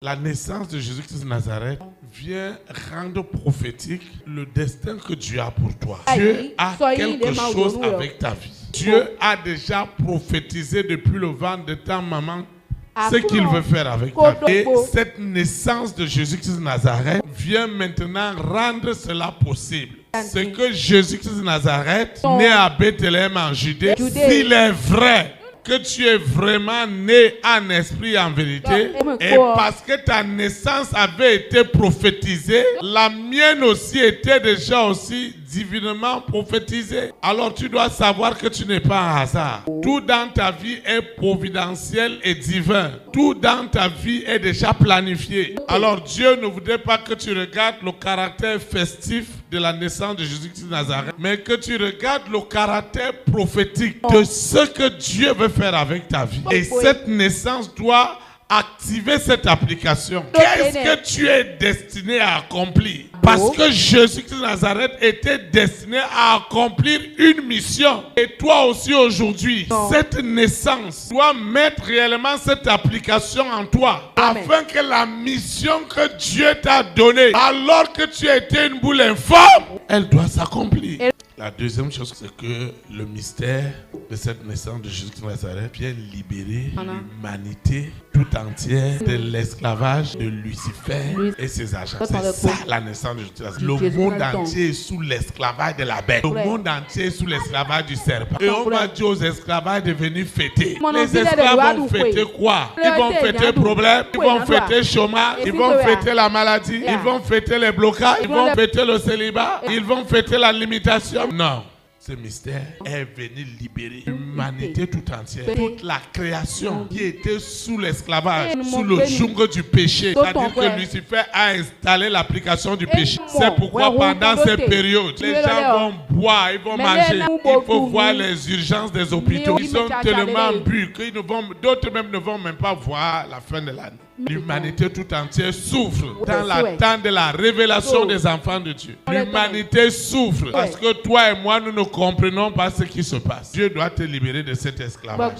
La naissance de Jésus-Christ de Nazareth vient rendre prophétique le destin que Dieu a pour toi. Dieu a quelque chose avec ta vie. Dieu a déjà prophétisé depuis le ventre de ta maman ce qu'il veut faire avec ta vie. Et cette naissance de Jésus-Christ de Nazareth vient maintenant rendre cela possible. Ce que Jésus-Christ de Nazareth, né à Bethléem en Judée, s'il est vrai que tu es vraiment né en esprit et en vérité, et parce que ta naissance avait été prophétisée, la mienne aussi était déjà aussi divinement prophétisée. Alors tu dois savoir que tu n'es pas un hasard. Tout dans ta vie est providentiel et divin. Tout dans ta vie est déjà planifié. Alors Dieu ne voudrait pas que tu regardes le caractère festif de la naissance de Jésus-Christ de Nazareth, mais que tu regardes le caractère prophétique de ce que Dieu veut faire avec ta vie. Et cette naissance doit activer cette application. Qu'est-ce que tu es destiné à accomplir? Parce que Jésus-Christ de Nazareth était destiné à accomplir une mission. Et toi aussi aujourd'hui, cette naissance doit mettre réellement cette application en toi. Afin que la mission que Dieu t'a donnée, alors que tu étais une boule informe, elle doit s'accomplir. La deuxième chose, c'est que le mystère de cette naissance de Jésus-Christ de Nazareth vient libérer l'humanité tout entière de l'esclavage de Lucifer et ses agents. C'est ça la naissance de Jésus-Christ de Nazareth. Le monde entier est sous l'esclavage de la bête. Le monde entier est sous l'esclavage du serpent. Et on va dire aux esclaves de venir fêter. Les esclaves vont fêter quoi? Ils vont fêter problème, ils vont fêter chômage, ils vont fêter la maladie, ils vont fêter les blocages, ils vont fêter le célibat, ils vont fêter la limitation. Non, ce mystère est venu libérer l'humanité tout entière, toute la création qui était sous l'esclavage, sous le joug du péché. C'est-à-dire que Lucifer a installé l'application du péché. C'est pourquoi pendant cette période, les gens vont boire, ils vont manger. Il faut voir les urgences des hôpitaux. Ils sont tellement bu que d'autres même ne vont même pas voir la fin de l'année. L'humanité tout entière souffre dans l'attente de la révélation des enfants de Dieu. L'humanité souffre parce que toi et moi, nous ne comprenons pas ce qui se passe. Dieu doit te libérer de cet esclavage.